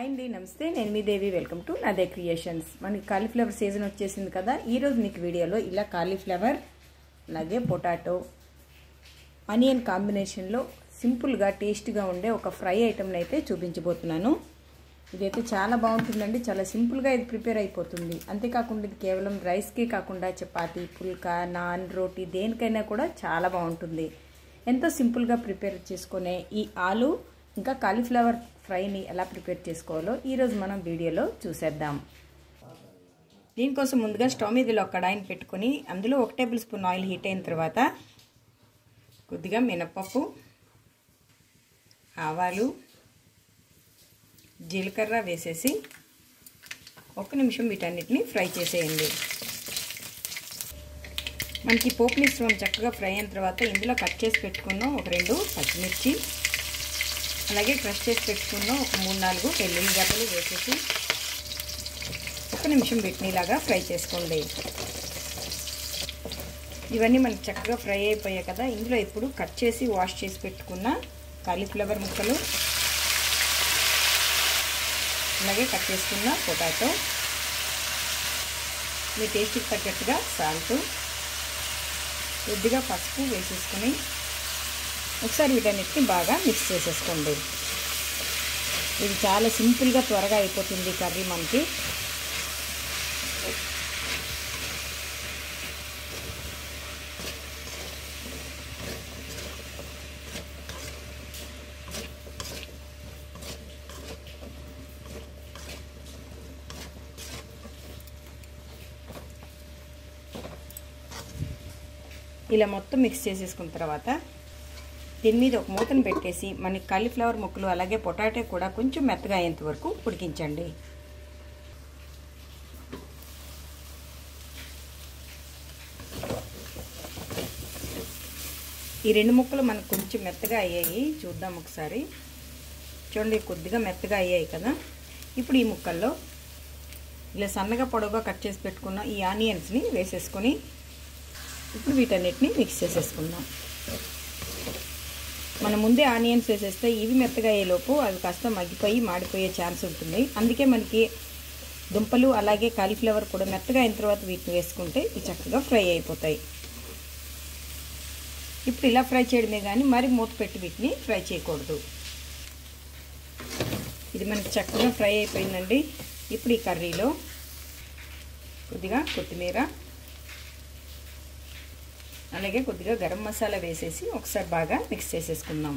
Hi అండి, నమస్తే. నేను మీ దేవి. వెల్కమ్ టు నాదే క్రియేషన్స్. మనకి కాలీఫ్లవర్ సీజన్ వచ్చేసింది కదా. ఈరోజు మీకు వీడియోలో ఇలా కాలీఫ్లవర్ అలాగే పొటాటో ఆనియన్ కాంబినేషన్లో సింపుల్గా టేస్ట్గా ఉండే ఒక ఫ్రై ఐటమ్ని అయితే చూపించబోతున్నాను. ఇదైతే చాలా బాగుంటుందండి. చాలా సింపుల్గా ఇది ప్రిపేర్ అయిపోతుంది. అంతేకాకుండా ఇది కేవలం రైస్కే కాకుండా చపాతీ, పుల్కా, నాన్, రోటీ దేనికైనా కూడా చాలా బాగుంటుంది. ఎంతో సింపుల్గా ప్రిపేర్ చేసుకునే ఈ ఆలు ఇంకా కాలీఫ్లవర్ ఫ్రైని ఎలా ప్రిపేర్ చేసుకోవాలో ఈరోజు మనం వీడియోలో చూసేద్దాం. దీనికోసం ముందుగా స్టవ్ మీద ఒక కడాయిని పెట్టుకొని అందులో 1 టేబుల్ స్పూన్ ఆయిల్ హీట్ అయిన తర్వాత కొద్దిగా మినపప్పు, ఆవాలు, జీలకర్ర వేసేసి 1 నిమిషం వీటన్నిటిని ఫ్రై చేసేయండి. మనకి పోపు మిశ్రమం చక్కగా ఫ్రై అయిన తర్వాత ఇందులో కట్ చేసి పెట్టుకున్న ఒక 2 పచ్చిమిర్చి, అలాగే క్రష్ చేసి పెట్టుకున్న ఒక 3-4 వెల్లుల్లి గడ్డలు వేసేసి 1 నిమిషం వీటిని ఇలాగా ఫ్రై చేసుకోండి. ఇవన్నీ మనకి చక్కగా ఫ్రై అయిపోయాయి కదా. ఇందులో ఇప్పుడు కట్ చేసి వాష్ చేసి పెట్టుకున్న కాలీఫ్లవర్ ముక్కలు, అలాగే కట్ చేసుకున్న పొటాటో, మీ టేస్ట్కి తగ్గట్టుగా సాల్ట్, కొద్దిగా పసుపు వేసేసుకొని ఒకసారి వీటన్నిటిని బాగా మిక్స్ చేసేసుకోండి. ఇది చాలా సింపుల్గా త్వరగా అయిపోతుంది కర్రీ మనకి. ఇలా మొత్తం మిక్స్ చేసేసుకున్న తర్వాత దీని మీద ఒక మూతను పెట్టేసి మనకి కాలీఫ్లవర్ ముక్కలు అలాగే పొటాటో కూడా కొంచెం మెత్తగా అయ్యేంత వరకు ఉడికించండి. ఈ 2 ముక్కలు మనకు కొంచెం మెత్తగా అయ్యాయి, చూద్దాం ఒకసారి. చూడండి, కొద్దిగా మెత్తగా అయ్యాయి కదా. ఇప్పుడు ఈ ముక్కల్లో ఇలా సన్నగా పొడవుగా కట్ చేసి పెట్టుకున్న ఈ ఆనియన్స్ని వేసేసుకొని ఇప్పుడు వీటన్నిటిని మిక్స్ చేసేసుకుందాం. మనం ముందే ఆనియన్స్ వేసేస్తే ఇవి మెత్తగా అయ్యేలోపు అవి కాస్త మగ్గిపోయి మాడిపోయే ఛాన్స్ ఉంటుంది. అందుకే మనకి దుంపలు అలాగే కాలీఫ్లవర్ కూడా మెత్తగా అయిన తర్వాత వీటిని వేసుకుంటే ఇవి చక్కగా ఫ్రై అయిపోతాయి. ఇప్పుడు ఇలా ఫ్రై చేయడమే కానీ మరి మూత పెట్టి వీటిని ఫ్రై చేయకూడదు. ఇది మనకి చక్కగా ఫ్రై అయిపోయిందండి. ఇప్పుడు ఈ కర్రీలో కొద్దిగా కొత్తిమీర అలాగే కొద్దిగా గరం మసాలా వేసేసి ఒకసారి బాగా మిక్స్ చేసేసుకుందాం.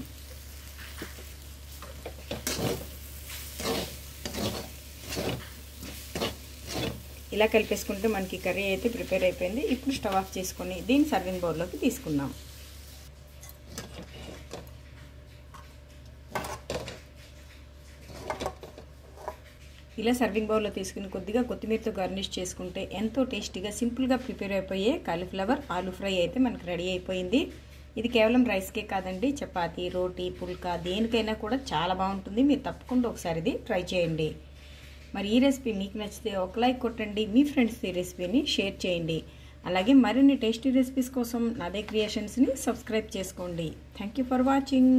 ఇలా కలిపేసుకుంటే మనకి కర్రీ అయితే ప్రిపేర్ అయిపోయింది. ఇప్పుడు స్టవ్ ఆఫ్ చేసుకొని దీన్ని సర్వింగ్ బౌల్లోకి తీసుకుందాం. ఇలా సర్వింగ్ బౌల్లో తీసుకుని కొద్దిగా కొత్తిమీరతో గార్నిష్ చేసుకుంటే ఎంతో టేస్టీగా సింపుల్గా ప్రిపేర్ అయిపోయే కాలీఫ్లవర్ ఆలు ఫ్రై అయితే మనకు రెడీ అయిపోయింది. ఇది కేవలం రైస్కే కాదండి, చపాతీ, రోటీ, పుల్కా దేనికైనా కూడా చాలా బాగుంటుంది. మీరు తప్పకుండా ఒకసారి ఇది ట్రై చేయండి. మరి ఈ రెసిపీ మీకు నచ్చితే ఒక లైక్ కొట్టండి, మీ ఫ్రెండ్స్ ఈ రెసిపీని షేర్ చేయండి. అలాగే మరిన్ని టేస్టీ రెసిపీస్ కోసం నాదే క్రియేషన్స్ని సబ్స్క్రైబ్ చేసుకోండి. Thank you for watching.